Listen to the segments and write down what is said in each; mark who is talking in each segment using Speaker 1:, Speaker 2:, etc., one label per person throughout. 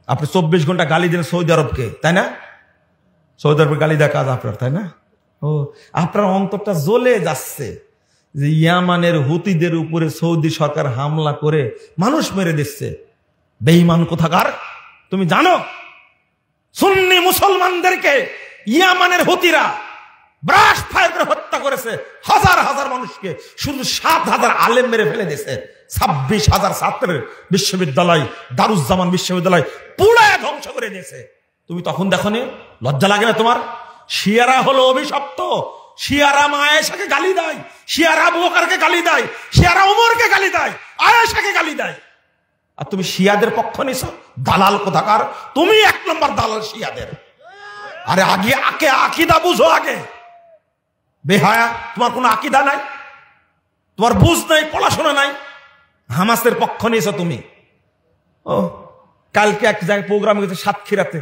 Speaker 1: আপনি 24 ঘন্টা গালি দেন সৌদি আরবকে, তাই না? সৌদি আরবের গালি দেওয়া কাজ আপনার, তাই না? ও, আপনার অন্তরটা জ্বলে যাচ্ছে যে ইয়ামানের হুতিদের উপরে সৌদি সরকার হামলা করে মানুষ মেরে দিচ্ছে। বেঈমান কোথাকার! তুমি জানো সুন্নি মুসলমানদেরকে ইয়ামানের হুতিরা ব্রাশ ফায়ার করে হত্যা করেছে, হাজার হাজার মানুষকে, শুধু 7,000 আলেম মেরে ফেলে দিয়েছে, 26,000 ছাত্রের বিশ্ববিদ্যালয়, দারুজ্জামান বিশ্ববিদ্যালয় পুড়ায় ধ্বংস করে দিয়েছে। তুমি তখন দেখোনি? লজ্জা লাগে না তোমার? শিয়ারা হলো অভিশপ্ত। শিয়ারা মা আয়েশাকে গালি দেয়, শিয়ারা আবু বকরকে গালি দেয়, শিয়ারা ওমরকে গালি দেয়, আয়েশাকে গালি দেয়, আর তুমি শিয়াদের পক্ষ নিছো? দালাল কোথাকার! তুমি 1 নম্বর দালাল শিয়াদের। আরে আগে আকীদা বুঝো আগে। বেহায়া, তোমার কোনো আকীদা নাই, তোমার বুঝ নাই, পড়াশোনা নাই, হামাসের পক্ষ নিয়েছো তুমি। ও, কালকে এক জায়গায় প্রোগ্রাম গেছে সাতক্ষীরাতে,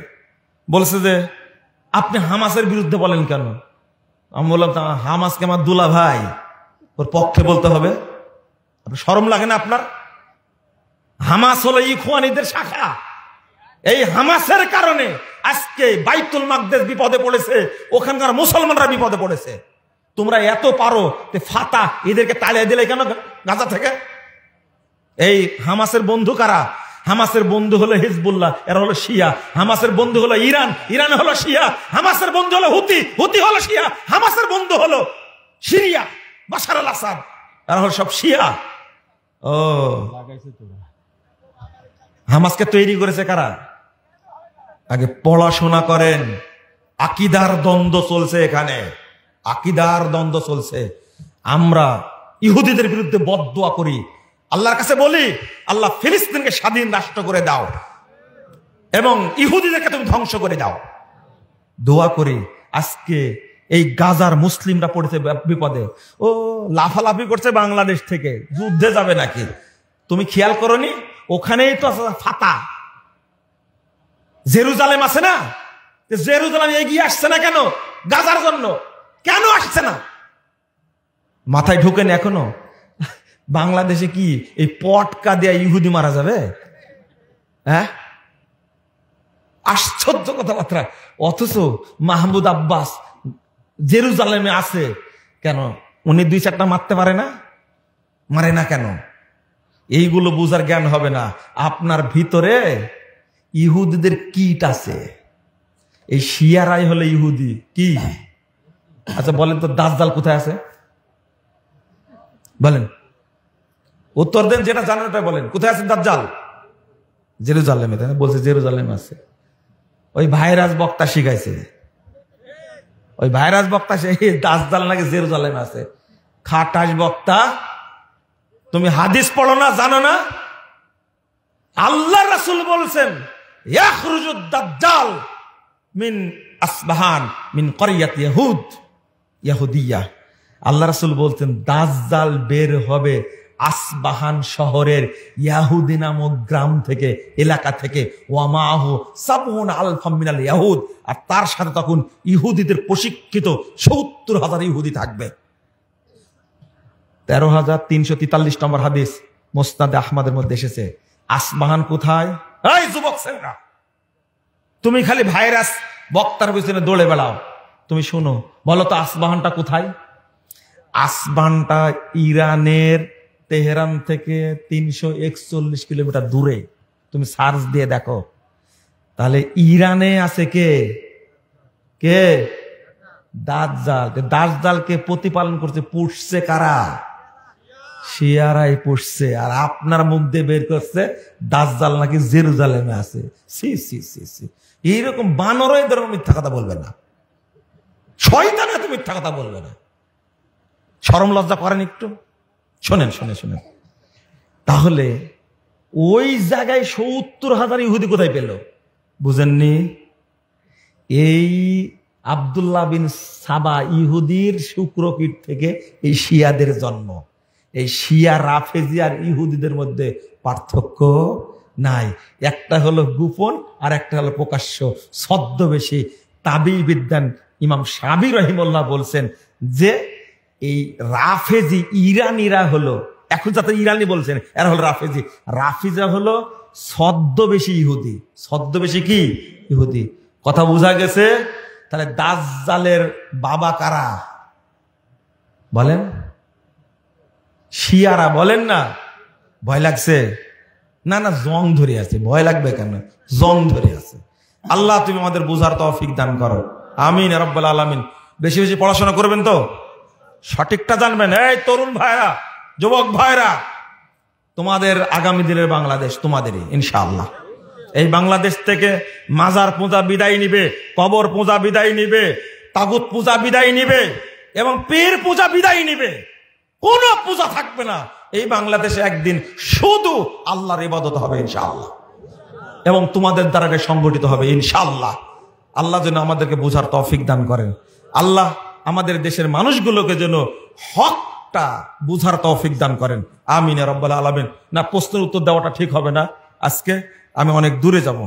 Speaker 1: বলছে যে আপনি হামাসের বিরুদ্ধে বলেন কেন? আমি বললাম হামাসকে আমার দুলা ভাই, ওর পক্ষে বলতে হবে। শরম লাগে না আপনার? হামাস হলো ইখওয়ানীদের শাখা। এই হামাসের কারণে আজকে বাইতুল মাকদেস বিপদে পড়েছে, ওখানকার মুসলমানরা বিপদে পড়েছে। তোমরা এত পারো, ফাতা এদেরকে তাড়িয়ে দিলে কেন গাজা থেকে? এই হামাসের বন্ধু কারা? হামাসের বন্ধু হলো হিজবুল্লাহ, এরা হলো শিয়া। হামাসের বন্ধু হলো ইরান, ইরান হলো শিয়া। হামাসের বন্ধু হলো হুতি, হুতি হলো শিয়া। হামাসের বন্ধু হলো সিরিয়া, বাশার আল আসাদ, এরা হলো সব শিয়া। ও, হামাসকে তৈরি করেছে কারা? আগে পড়াশোনা করেন। আকীদার দ্বন্দ্ব চলছে এখানে, আকীদার দ্বন্দ্ব চলছে। আমরা ইহুদিদের বিরুদ্ধে বদদুয়া করি, আল্লাহর কাছে বলি আল্লাহ ফিলিস্তিনকে স্বাধীন রাষ্ট্র করে দাও এবং ইহুদিদেরকে তুমি ধ্বংস করে দাও। দোয়া করি। আজকে এই গাজার মুসলিমরা পড়েছে বিপদে, ও লাফালাফি করছে বাংলাদেশ থেকে, যুদ্ধে যাবে নাকি? তুমি খেয়াল করনি? ওখানেই তো ফাতা। জেরুজালেম আছে না, জেরুজালেম এগিয়ে আসছে না কেন? গাজার জন্য কেন আসছে না? মাথায় ঢুকেন এখনো? বাংলাদেশে কি এই পটকা দেয়া ইহুদি মারা যাবে? হ্যাঁ, আশ্চর্য কথাবার্তা। অথচ মাহমুদ আব্বাস জেরুজালেমে আছে কেন? উনি 2-4টা মারতে পারে না? মারে না কেন? এইগুলো বুঝার জ্ঞান হবে না আপনার ভিতরে। ইহুদিদের কিট আছে, এই শিয়ারাই হলো ইহুদি। কি? আচ্ছা বলেন তো, দাজ্জাল কোথায় আছে? বলেন, উত্তর দেন, যেটা জানেন ওটা বলেন। কোথায় আছে দাজ্জাল? জেরুজালেমে, তাই না? বলছে জেরুজালেম আছে। ওই ভাইরাস বক্তা শিখাইছে, ওই ভাইরাস বক্তা সেই দাজ্জাল নাকি জেরুজালেমে আছে। খাটাস বক্তা। তুমি হাদিস পড়ো না, জানো না? আল্লাহ রাসূল বলছেন ইয়াখরুজুদ দাজ্জাল মিন আসবাহান মিন করিয়াত ইয়াহুদ ইয়াহুদিয়া। আল্লাহ রাসূল বলতেন দাজ্জাল বের হবে আসবাহান শহরের ইয়াহুদি নামক গ্রাম থেকে, এলাকা থেকে। ওয়ামাহু 70 আলফাম মিনাল ইয়াহুদ, আর তার সাথে তখন ইহুদিদের প্রশিক্ষিত 70,000 ইহুদি থাকবে। 13,343 নম্বর হাদিস মুসনাদে আহমদের মধ্যে এসেছে। আসবাহান কোথায়? এই যুবক ছেলেরা, তুমি খালি ভাইরাস বক্তার পিছনে দৌড়ে বেড়াও। তুমি শোনো, বলো তো আসবাহানটা কোথায়? আসবাহানটা ইরানের তেহরান থেকে 341 কিলোমিটার দূরে। তুমি সার্চ দিয়ে দেখো। তাহলে ইরানে আছে কে? কে? দাজ্জাল। দাজ্জালকে প্রতিপালন করছে, পুষছে কারা? শিয়ারাই পুষছে। আর আপনার মুখ দিয়ে বের করছে দাজ্জাল নাকি জেরুজালেমে আছে। সি সি সি সি, এইরকম বানর এদের মিথ্যা কথা বলবে না, শয়তান এত মিথ্যা কথা বলবে না। শরম লজ্জা করেন একটু? শোনেন শোনেন শোনেন, তাহলে ওই জায়গায় 70,000 ইহুদি কোথায় পেল? বুঝেননি? এই আব্দুল্লাহ বিন সাবা ইহুদির শুক্রকীট থেকে এই শিয়াদের জন্ম। এই শিয়া রাফেজি আর ইহুদিদের মধ্যে পার্থক্য নাই। একটা হলো গোপন আর একটা হলো প্রকাশ্য, ছদ্মবেশী। তাবি বিদ্যান ইমাম শাবি রহিমুল্লাহ বলছেন যে এই রাফেজি ইরানিরা হলো, এখন যাতে ইরানি বলছেন এরা হলো রাফেজি। রাফিজা হলো ছদ্মবেশী ইহুদি। ছদ্মবেশী কি? ইহুদি। কথা বোঝা গেছে? তাহলে দাজ্জালের বাবা কারা বলেন? শিয়ারা। বলেন না? ভয় লাগছে? না না, জং ধরে আছে। ভয় লাগবে কেন? জং ধরে আছে। আল্লাহ তুমি আমাদের বুঝার তৌফিক দান করো, আমিন ইয়া রাব্বাল আলামিন। বেশি বেশি পড়াশোনা করবেন তো, সঠিকটা জানবেন। এই তরুণ ভাইরা, যুবক ভাইরা, তোমাদের আগামী দিনের বাংলাদেশ তোমাদেরই ইনশাআল্লাহ। এই বাংলাদেশ থেকে মাজার পূজা বিদায় নিবে, কবর পূজা বিদায় নিবে, তাগুত পূজা বিদায় নিবে এবং পীর পূজা বিদায় নিবে। কোন পূজা থাকবে না। এই বাংলাদেশে একদিন শুধু আল্লাহর ইবাদত হবে ইনশাআল্লাহ, এবং তোমাদের দ্বারা এটা সংগঠিত হবে ইনশাআল্লাহ। আল্লাহ যেন আমাদেরকে বোঝার তৌফিক দান করেন। আল্লাহ আমাদের দেশের মানুষগুলোকে যেন হকটা বুঝার তৌফিক দান করেন, আমিন ইয়া রাব্বাল আলামিন। না, প্রশ্নের উত্তর দেওয়াটা ঠিক হবে না, আজকে আমি অনেক দূরে যাব।